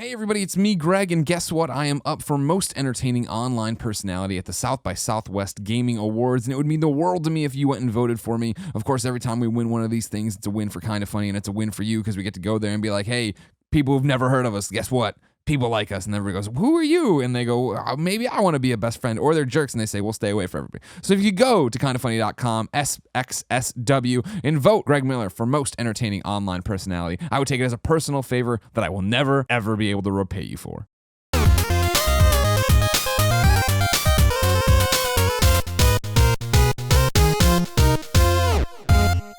Hey everybody, it's me, Greg, and guess what? I am up for Most Entertaining Online Personality at the South by Southwest Gaming Awards, and it would mean the world to me if you went and voted for me. Of course, every time we win one of these things, it's a win for Kinda Funny, and it's a win for you because we get to go there and be like, hey, people who've never heard of us, guess what? People like us, and everybody goes, who are you? And they go, maybe I want to be a best friend, or they're jerks, and they say, we'll stay away from everybody. So if you go to kindafunny.com, SXSW, and vote Greg Miller for Most Entertaining Online Personality, I would take it as a personal favor that I will never, ever be able to repay you for.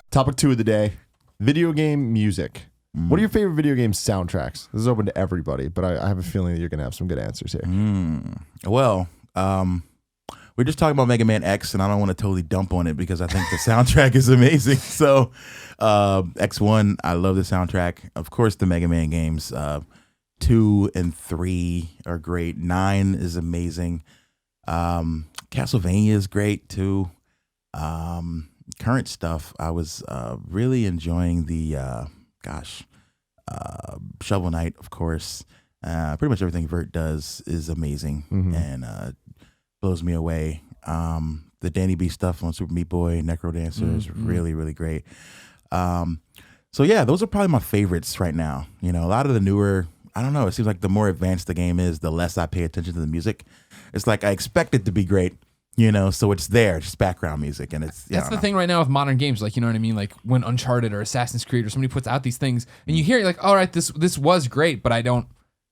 Topic 2 of the day, video game music. What are your favorite video game soundtracks? This is open to everybody, but I have a feeling that you're going to have some good answers here. Well, we're just talking about Mega Man X, and I don't want to totally dump on it because I think the soundtrack is amazing. So X1, I love the soundtrack. Of course, the Mega Man games, 2 and 3 are great. 9 is amazing. Castlevania is great, too. Current stuff, I was really enjoying the... Shovel Knight, of course. Pretty much everything Vert does is amazing and blows me away. The Danny B stuff on Super Meat Boy, Necro Dancer is really, really great. So yeah, those are probably my favorites right now. You know, a lot of the newer, I don't know, it seems like the more advanced the game is, the less I pay attention to the music. It's like I expect it to be great. You know, so it's there, it's just background music, and it's that's the thing right now with modern games, like, you know what I mean, like when Uncharted or Assassin's Creed or somebody puts out these things, and you hear it like, all right, this was great, but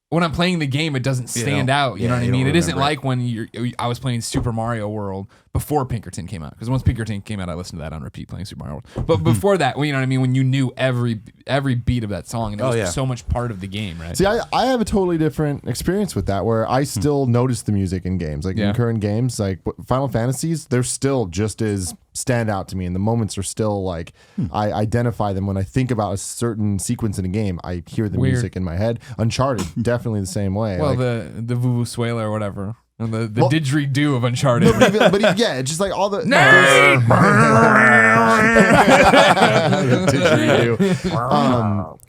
when I'm playing the game, it doesn't stand out. You know what I mean? It isn't like when I was playing Super Mario World before Pinkerton came out. Because once Pinkerton came out, I listened to that on repeat playing Super Mario World. But before that, well, you know what I mean? When you knew every beat of that song, and it was so much part of the game, right? See, I have a totally different experience with that, where I still notice the music in games. Like in current games, like Final Fantasies, they're still just as stand out to me, and the moments are still like I identify them when I think about a certain sequence in a game. I hear the music in my head. Uncharted, definitely the same way. Well, like, the Vuvuzuela or whatever. And the didgeridoo of Uncharted. But yeah, it's just like all the didgeridoo.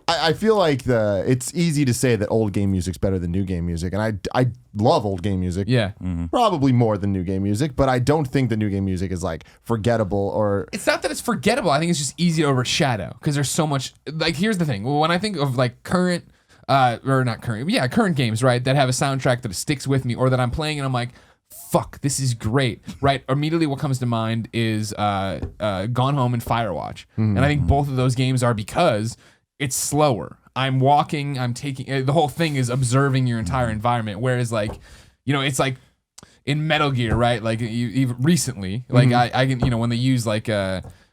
I feel like it's easy to say that old game music's better than new game music, and I love old game music. Yeah, probably more than new game music, but I don't think the new game music is like forgettable or. It's not that it's forgettable. I think it's just easy to overshadow because there's so much. Like, here's the thing: when I think of like current games, right, that have a soundtrack that sticks with me, or that I'm playing and I'm like, fuck, this is great, right? Immediately what comes to mind is Gone Home and Firewatch. And I think both of those games are because it's slower. I'm walking, I'm taking, the whole thing is observing your entire environment, whereas like, you know, it's like in Metal Gear, right? Like even recently, like I can, you know, when they use like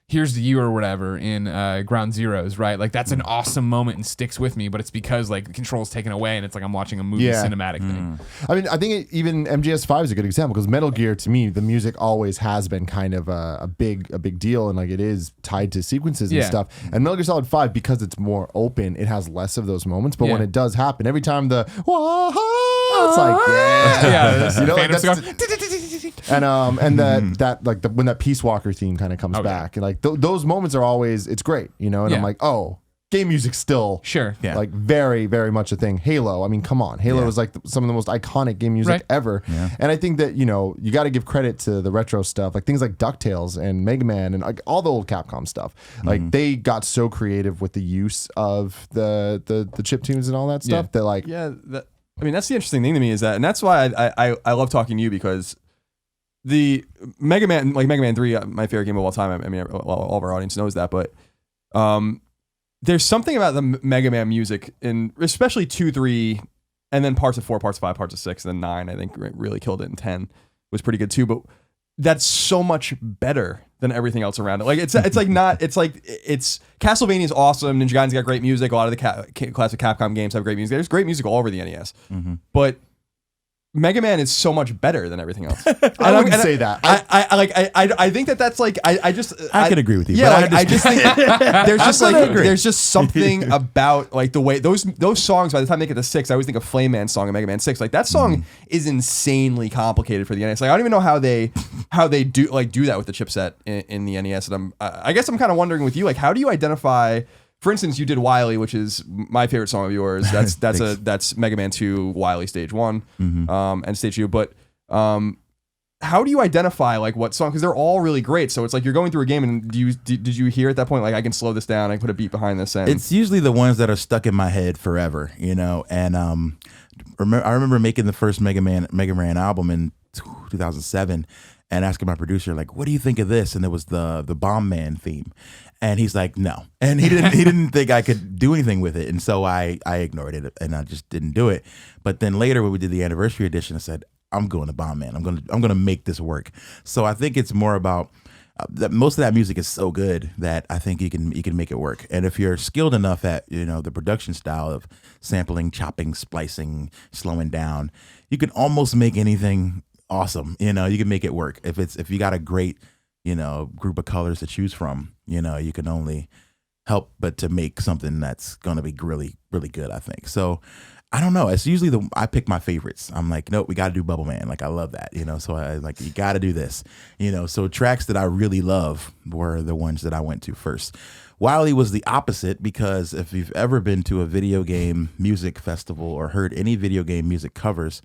Here's to You or whatever in Ground Zeroes, right? Like that's an awesome moment and sticks with me, but it's because like the control's taken away and it's like I'm watching a movie cinematic thing. I mean, I think even MGS5 is a good example because Metal Gear, to me, the music always has been kind of a big deal, and like it is tied to sequences and stuff. And Metal Gear Solid 5, because it's more open, it has less of those moments. But when it does happen, every time it's like you know, like that's, when that Peace Walker theme kind of comes back, and like those moments are always, it's great, you know. And I'm like, oh, game music's still like very, very much a thing. Halo, I mean, come on, Halo is like some of the most iconic game music ever. And I think that, you know, you got to give credit to the retro stuff, like things like DuckTales and Mega Man and like all the old Capcom stuff. Like they got so creative with the use of the chiptunes and all that stuff that like I mean, that's the interesting thing to me is that, and that's why I love talking to you, because the Mega Man, like Mega Man 3, my favorite game of all time. I mean, all of our audience knows that, but there's something about the Mega Man music, and especially 2, 3, and then parts of 4, parts of 5, parts of 6, and then 9, I think really killed it, and 10 was pretty good too, but that's so much better than everything else around it. Like it's Castlevania is awesome. Ninja Gaiden's got great music. A lot of the classic Capcom games have great music. There's great music all over the NES, but Mega Man is so much better than everything else. I wouldn't say that. I think that's like I could agree with you. Yeah, but I just think there's just something about like the way those songs. By the time they get to 6, I always think of Flame Man's song in Mega Man 6. Like that song is insanely complicated for the NES. Like I don't even know how they do that with the chipset in the NES. And I guess I'm kind of wondering with you, like how do you identify for instance, you did Wily, which is my favorite song of yours. That's Mega Man 2 Wily Stage 1 and Stage 2. But how do you identify like what song? Because they're all really great. So it's like you're going through a game, and did you hear at that point like I can slow this down, I can put a beat behind this? And it's usually the ones that are stuck in my head forever, you know. And I remember making the first Mega Man album in 2007. And asking my producer, like, what do you think of this? And it was the Bomb Man theme. And he's like, no. And he didn't think I could do anything with it. And so I ignored it and I just didn't do it. But then later when we did the anniversary edition, I said, I'm going to Bomb Man. I'm going to make this work. So I think it's more about that most of that music is so good that I think you can make it work. And if you're skilled enough at, you know, the production style of sampling, chopping, splicing, slowing down, you can almost make anything awesome. You know, you can make it work. If you got a great, you know, group of colors to choose from, you know, you can only help but to make something that's going to be really, really good, I think. So I don't know. It's usually I pick my favorites. I'm like, nope, we got to do Bubble Man. Like, I love that, you know, so I like, you got to do this, you know. So tracks that I really love were the ones that I went to first. Wily was the opposite, because if you've ever been to a video game music festival or heard any video game music covers,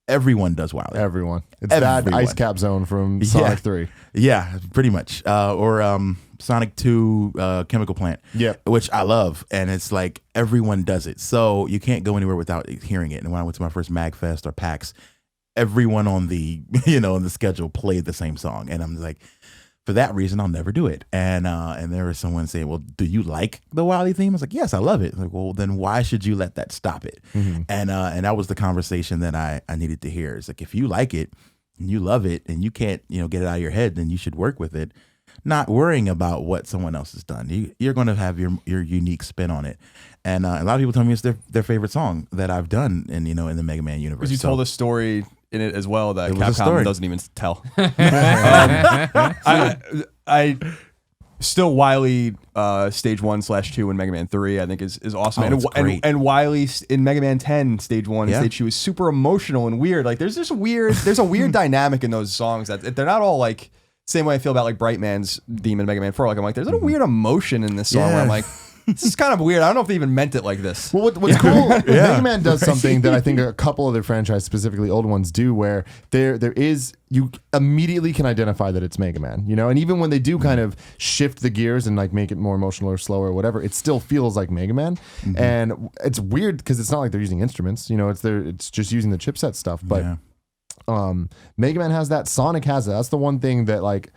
everyone does Wily. Everyone. It's that Ice Cap Zone from Sonic 3. Yeah, pretty much. Or Sonic 2 Chemical Plant, which I love. And it's like everyone does it. So you can't go anywhere without hearing it. And when I went to my first MagFest or PAX, everyone on the, you know, on the schedule played the same song. And I'm like, for that reason, I'll never do it. And there was someone saying, well, do you like the Wily theme? I was like, yes, I love it. Like, well, then why should you let that stop it? And that was the conversation that I needed to hear. It's like, if you like it and you love it and you can't, you know, get it out of your head, then you should work with it, not worrying about what someone else has done. You're going to have your unique spin on it. And a lot of people tell me it's their favorite song that I've done in, you know, in the Mega Man universe. Because you told a story in it as well that Capcom doesn't even tell. I still Wily Stage 1/2 in Mega Man 3 I think is awesome. And Wily in Mega Man 10 Stage 1 and Stage 2 is super emotional and weird. Like there's a weird dynamic in those songs that they're not all like same way I feel about like Brightman's theme in Mega Man 4. Like I'm like, there's a weird emotion in this song where I'm like, this is kind of weird. I don't know if they even meant it like this. Well, what's cool, Mega Man does something that I think a couple other franchises, specifically old ones, do, where there is, you immediately can identify that it's Mega Man, you know? And even when they do kind of shift the gears and like make it more emotional or slower or whatever, it still feels like Mega Man. And it's weird because it's not like they're using instruments, you know, it's just using the chipset stuff. But Mega Man has that, Sonic has that. That's the one thing that like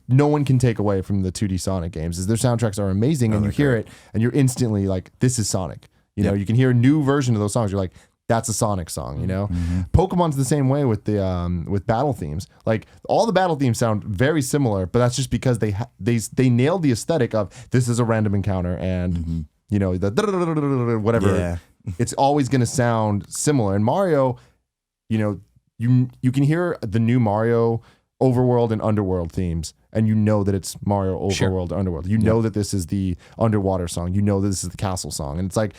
no one can take away from the 2D Sonic games, is their soundtracks are amazing, and you hear it and you're instantly like, this is Sonic. You know, you can hear a new version of those songs, you're like, that's a Sonic song, you know? Pokemon's the same way with the with battle themes. Like all the battle themes sound very similar, but that's just because they nailed the aesthetic of this is a random encounter, and you know, the whatever. It's always going to sound similar. And Mario, you know, you can hear the new Mario overworld and underworld themes, and you know that it's Mario overworld underworld. You know that this is the underwater song. You know that this is the castle song. And it's like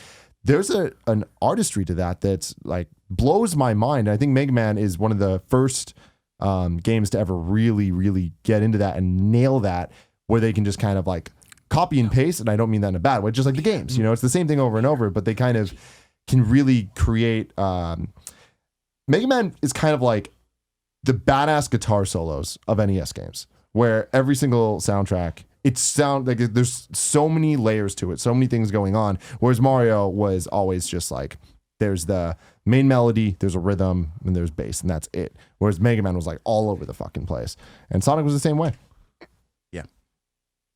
there's an artistry to that that's like blows my mind. I think Mega Man is one of the first games to ever really, really get into that and nail that, where they can just kind of like copy and paste. And I don't mean that in a bad way, just like the games. You know, it's the same thing over and over, but they kind of can really create. Mega Man is kind of like the badass guitar solos of NES games, where every single soundtrack, it sounds like there's so many layers to it, so many things going on. Whereas Mario was always just like, there's the main melody, there's a rhythm, and there's bass, and that's it. Whereas Mega Man was like all over the fucking place. And Sonic was the same way. Yeah.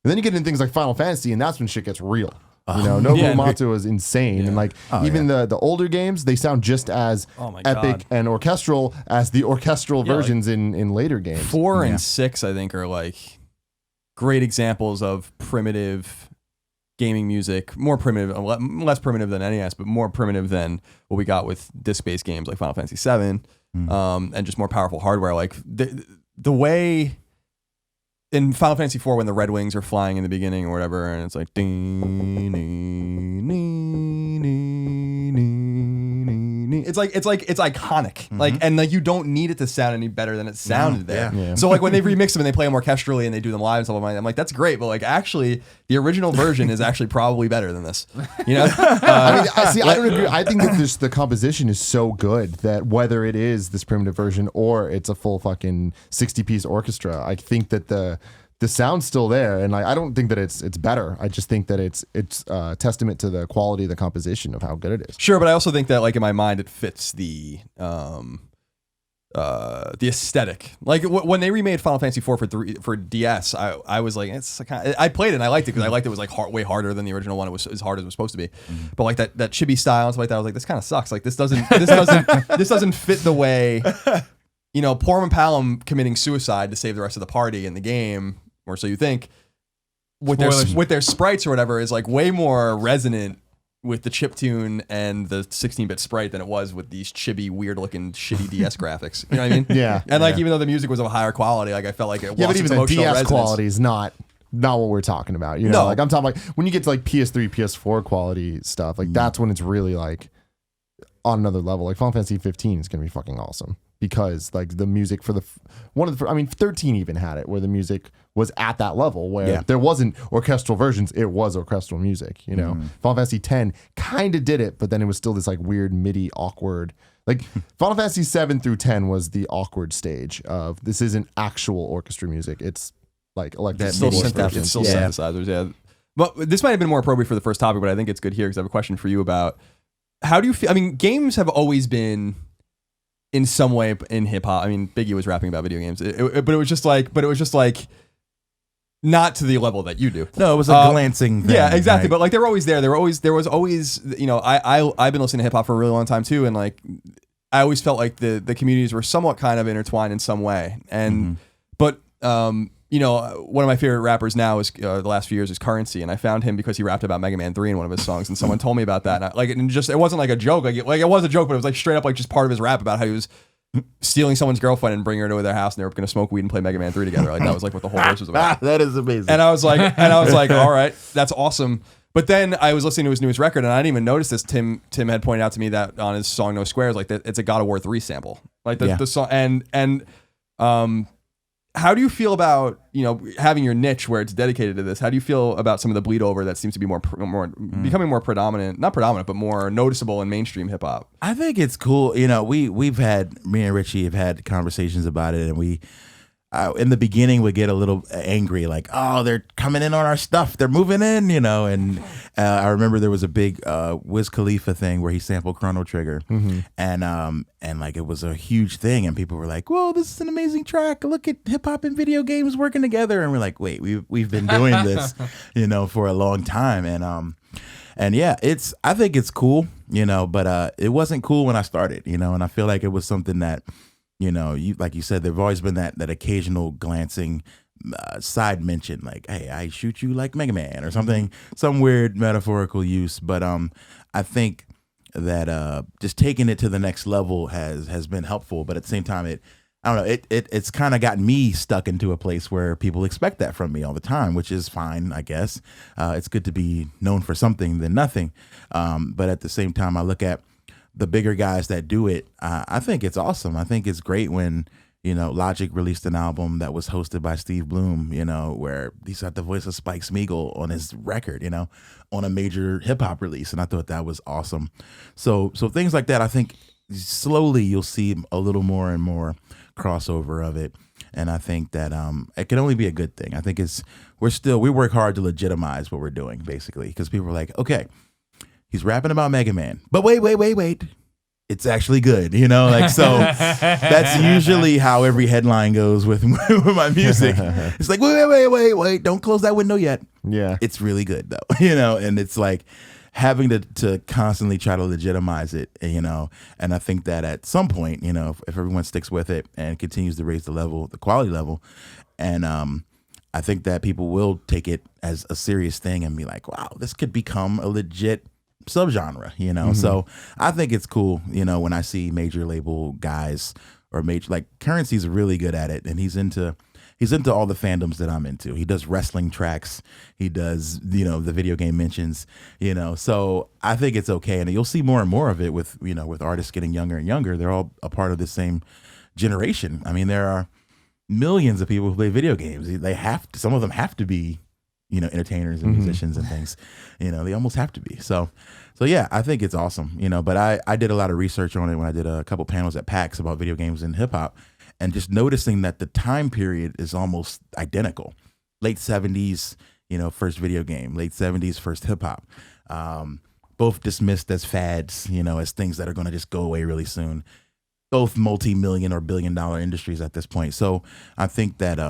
And then you get into things like Final Fantasy, and that's when shit gets real. You know, Nobuo Uematsu is insane, and like even the older games, they sound just as epic and orchestral as the orchestral versions like in later games. 4 and 6, I think, are like great examples of primitive gaming music. More primitive, less primitive than NES, but more primitive than what we got with disc-based games like Final Fantasy 7, and just more powerful hardware. Like the way. In Final Fantasy 4, when the Red Wings are flying in the beginning or whatever, and it's like ding, ding, ding, ding, ding, it's iconic. Like, and like you don't need it to sound any better than it sounded there. Yeah. So like when they remix them and they play them orchestrally and they do them live and stuff like that, I'm like, that's great. But like actually, the original version is actually probably better than this. You know? I don't agree. I think that the composition is so good that whether it is this primitive version or it's a full fucking 60-piece orchestra, I think that the sound's still there, and like I don't think that it's better. I just think that it's testament to the quality of the composition of how good it is. Sure, but I also think that like in my mind it fits the aesthetic. Like when they remade Final Fantasy IV for DS, I was like, it's I played it and I liked it because I liked it was like way harder than the original one. It was as hard as it was supposed to be. But like that chibi style and stuff like that, I was like, this kind of sucks. Like this doesn't fit the way, you know, Porum and Palom committing suicide to save the rest of the party in the game, or so you think, with their sprites or whatever, is like way more resonant with the chiptune and the 16-bit sprite than it was with these chibi, weird-looking, shitty DS graphics. You know what I mean? Yeah. And like, even though the music was of a higher quality, like I felt like it lost but its even the DS resonance. quality is not what we're talking about. You know, No. like I'm talking like when you get to like PS3, PS4 quality stuff, like that's when it's really like on another level. Like Final Fantasy 15 is gonna be fucking awesome because like the music for 13 even had it where the music was at that level where there wasn't orchestral versions, it was orchestral music, you know. Final Fantasy 10 kind of did it, but then it was still this like weird MIDI awkward. Like Final Fantasy 7 through 10 was the awkward stage of this isn't actual orchestra music. It's like electric synthesizers, yeah. But this might have been more appropriate for the first topic, but I think it's good here because I have a question for you about how do you feel? I mean, games have always been in some way in hip hop. I mean, Biggie was rapping about video games, but it was just like not to the level that you do. No, it was a glancing thing. Yeah, exactly. Right? But like they were always there. There was always, you know, I've been listening to hip hop for a really long time too, and like I always felt like the communities were somewhat kind of intertwined in some way. And but you know, one of my favorite rappers now is the last few years is Currency, and I found him because he rapped about Mega Man 3 in one of his songs, and someone told me about that. And it wasn't like a joke, like it was a joke, but it was like straight up like just part of his rap about how he was stealing someone's girlfriend and bringing her to their house, and they were going to smoke weed and play Mega Man 3 together. Like that was like what the whole verse was about. That is amazing. And I was like, all right, that's awesome. But then I was listening to his newest record, and I didn't even notice this. Tim had pointed out to me that on his song No Squares, like it's a God of War 3 sample, like the song. And how do you feel about, you know, having your niche where it's dedicated to this? How do you feel about some of the bleed over that seems to be more becoming more predominant, not predominant, but more noticeable in mainstream hip hop? I think it's cool. You know, me and Richie have had conversations about it, and we in the beginning would get a little angry, like, oh, they're coming in on our stuff, they're moving in, you know. And I remember there was a big Wiz Khalifa thing where he sampled Chrono Trigger, and like it was a huge thing, and people were like, whoa, this is an amazing track, look at hip hop and video games working together. And we're like, wait, we've been doing this, you know, for a long time. And yeah, I think it's cool, you know, but it wasn't cool when I started, you know. And I feel like it was something that, you know, like you said, there've always been that occasional glancing side mention, like, hey, I shoot you like Mega Man or something, some weird metaphorical use. But I think that just taking it to the next level has been helpful. But at the same time, I don't know, it's kind of gotten me stuck into a place where people expect that from me all the time, which is fine, I guess. It's good to be known for something than nothing. But at the same time, I look at the bigger guys that do it. I think it's awesome. I think it's great when, you know, Logic released an album that was hosted by Steve Bloom, you know, where he's got the voice of Spike Spiegel on his record, you know, on a major hip hop release. And I thought that was awesome. So things like that, I think slowly you'll see a little more and more crossover of it. And I think that it can only be a good thing. I think we work hard to legitimize what we're doing, basically, because people are like, okay, he's rapping about Mega Man, but wait. It's actually good, you know, like, so that's usually how every headline goes with my music. It's like, wait, don't close that window yet. Yeah. It's really good though, you know, and it's like having to constantly try to legitimize it, you know. And I think that at some point, you know, if everyone sticks with it and continues to raise the quality level, and I think that people will take it as a serious thing and be like, wow, this could become a legit subgenre, you know. So I think it's cool, you know, when I see major label guys or major, like Currency's really good at it, and he's into he's into all the fandoms that I'm into. He does wrestling tracks. He does, the video game mentions, so I think it's okay. And you'll see more and more of it with, with artists getting younger and younger. They're all a part of the same generation. I mean, there are millions of people who play video games. Some of them have to be, entertainers and musicians and things, they almost have to be. So yeah, I think it's awesome, but I did a lot of research on it when I did a couple panels at PAX about video games and hip hop, and just noticing that the time period is almost identical. Late 70s, first video game, late 70s, first hip hop, both dismissed as fads, as things that are going to just go away really soon, both multi-million or billion-dollar industries at this point. So I think that,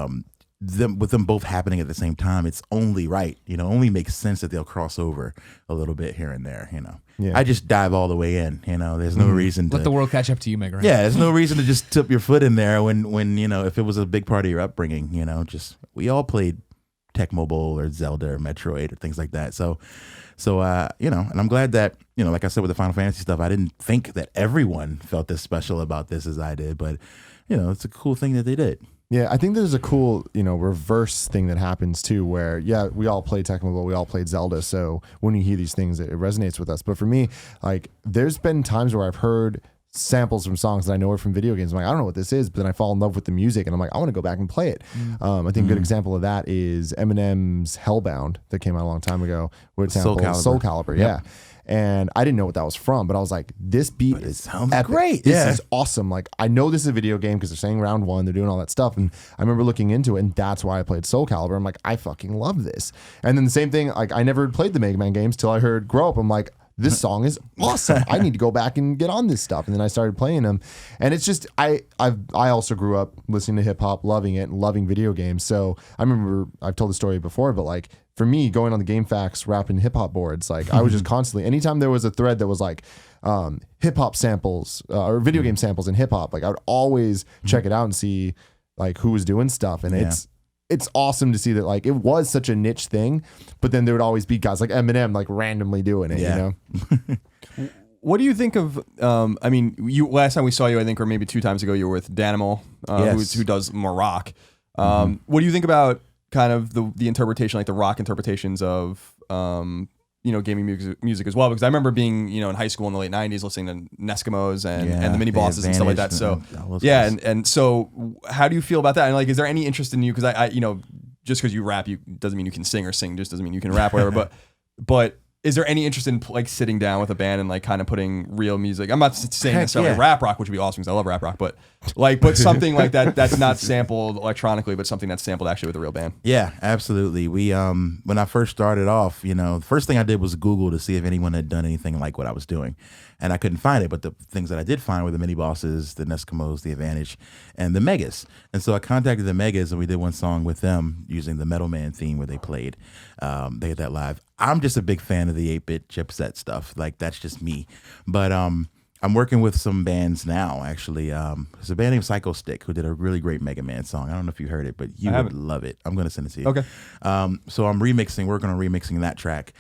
with them both happening at the same time, it's only right, only makes sense that they'll cross over a little bit here and there, Yeah. I just dive all the way in, there's no reason to let the world catch up to you, Mega Ran. Yeah, there's no reason to just tip your foot in there when if it was a big part of your upbringing, we all played Tecmo Bowl or Zelda or Metroid or things like that. So and I'm glad that, like I said with the Final Fantasy stuff, I didn't think that everyone felt as special about this as I did, but it's a cool thing that they did. Yeah, I think there's a cool, reverse thing that happens too, where, yeah, we all played Tecmo Bowl, we all played Zelda, so when you hear these things, it resonates with us. But for me, like, there's been times where I've heard samples from songs that I know are from video games. I'm like, I don't know what this is, but then I fall in love with the music, and I'm like, I want to go back and play it. I think a good example of that is Eminem's Hellbound that came out a long time ago, where it samples Soul Calibur. Yeah. And I didn't know what that was from, but I was like, this beat sounds epic. Great. This is awesome. Like, I know this is a video game because they're saying round one, they're doing all that stuff. And I remember looking into it, and that's why I played Soul Calibur. I'm like, I fucking love this. And then the same thing, like, I never played the Mega Man games till I heard Grow Up. I'm like, this song is awesome. I need to go back and get on this stuff. And then I started playing them. And it's just, I also grew up listening to hip hop, loving it, and loving video games. So I remember, I've told the story before, but like, for me, going on the GameFAQs rapping hip hop boards, like I was just constantly, anytime there was a thread that was like hip hop samples or video game samples in hip hop, like I would always check it out and see like who was doing stuff. And it's awesome to see that like it was such a niche thing, but then there would always be guys like Eminem like randomly doing it, What do you think of? I mean, last time we saw you, I think, or maybe 2 times ago, you were with Danimal, who does more rock. What do you think about kind of the interpretation, like the rock interpretations of gaming music as well? Because I remember being in high school in the late 90s listening to Neskimos and the mini bosses and stuff like that. So and so how do you feel about that? And like, is there any interest in you? Because I just because you rap, doesn't mean you can sing, or sing just doesn't mean you can rap, whatever. But is there any interest in like sitting down with a band and like kind of putting real music? I'm not saying necessarily rap rock, which would be awesome because I love rap rock, but something like that that's not sampled electronically, but something that's sampled actually with a real band. Yeah, absolutely. We when I first started off, the first thing I did was Google to see if anyone had done anything like what I was doing. And I couldn't find it, but the things that I did find were the mini bosses, the Neskimos, the Advantage, and the Megas. And so I contacted the Megas, and we did one song with them using the Metal Man theme where they played. They had that live. I'm just a big fan of the 8-bit chipset stuff. Like, that's just me. But I'm working with some bands now, actually. There's a band named Psycho Stick who did a really great Mega Man song. I don't know if you heard it, but you would love it. I'm going to send it to you. Okay. So I'm working on remixing that track.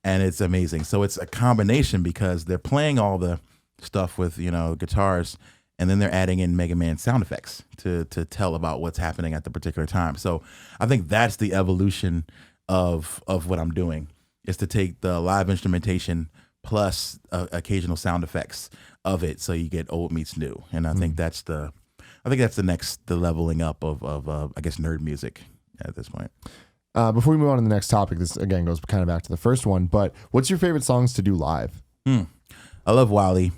And it's amazing. So it's a combination because they're playing all the stuff with, guitars, and then they're adding in Mega Man sound effects to tell about what's happening at the particular time. So I think that's the evolution of what I'm doing, is to take the live instrumentation plus occasional sound effects of it, so you get old meets new. And I think that's the leveling up of I guess nerd music at this point. Before we move on to the next topic, this again goes kind of back to the first one, but what's your favorite songs to do live? I love Wally.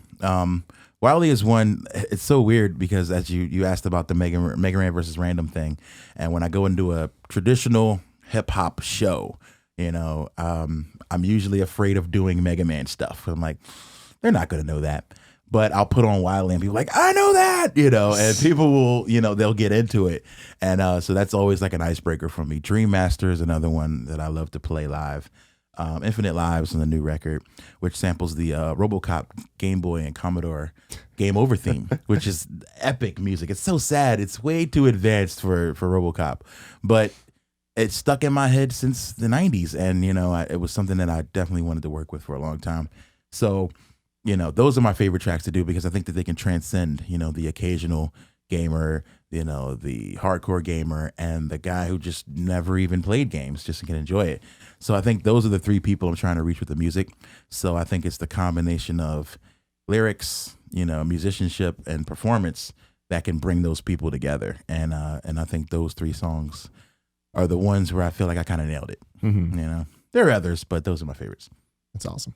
Wally is one. It's so weird because as you asked about the Mega Man versus Random thing, and when I go into a traditional hip hop show, I'm usually afraid of doing Mega Man stuff. I'm like, they're not going to know that. But I'll put on Wildland and people like, I know that, and people will, they'll get into it. And so that's always like an icebreaker for me. Dream Master is another one that I love to play live. Infinite Lives on the new record, which samples the RoboCop Game Boy and Commodore Game Over theme, which is epic music. It's so sad. It's way too advanced for RoboCop. But it's stuck in my head since the 90s. And, it was something that I definitely wanted to work with for a long time. So... those are my favorite tracks to do because I think that they can transcend, the occasional gamer, the hardcore gamer, and the guy who just never even played games just can enjoy it. So I think those are the three people I'm trying to reach with the music. So I think it's the combination of lyrics, musicianship, and performance that can bring those people together. And I think those three songs are the ones where I feel like I kind of nailed it. There are others, but those are my favorites. That's awesome.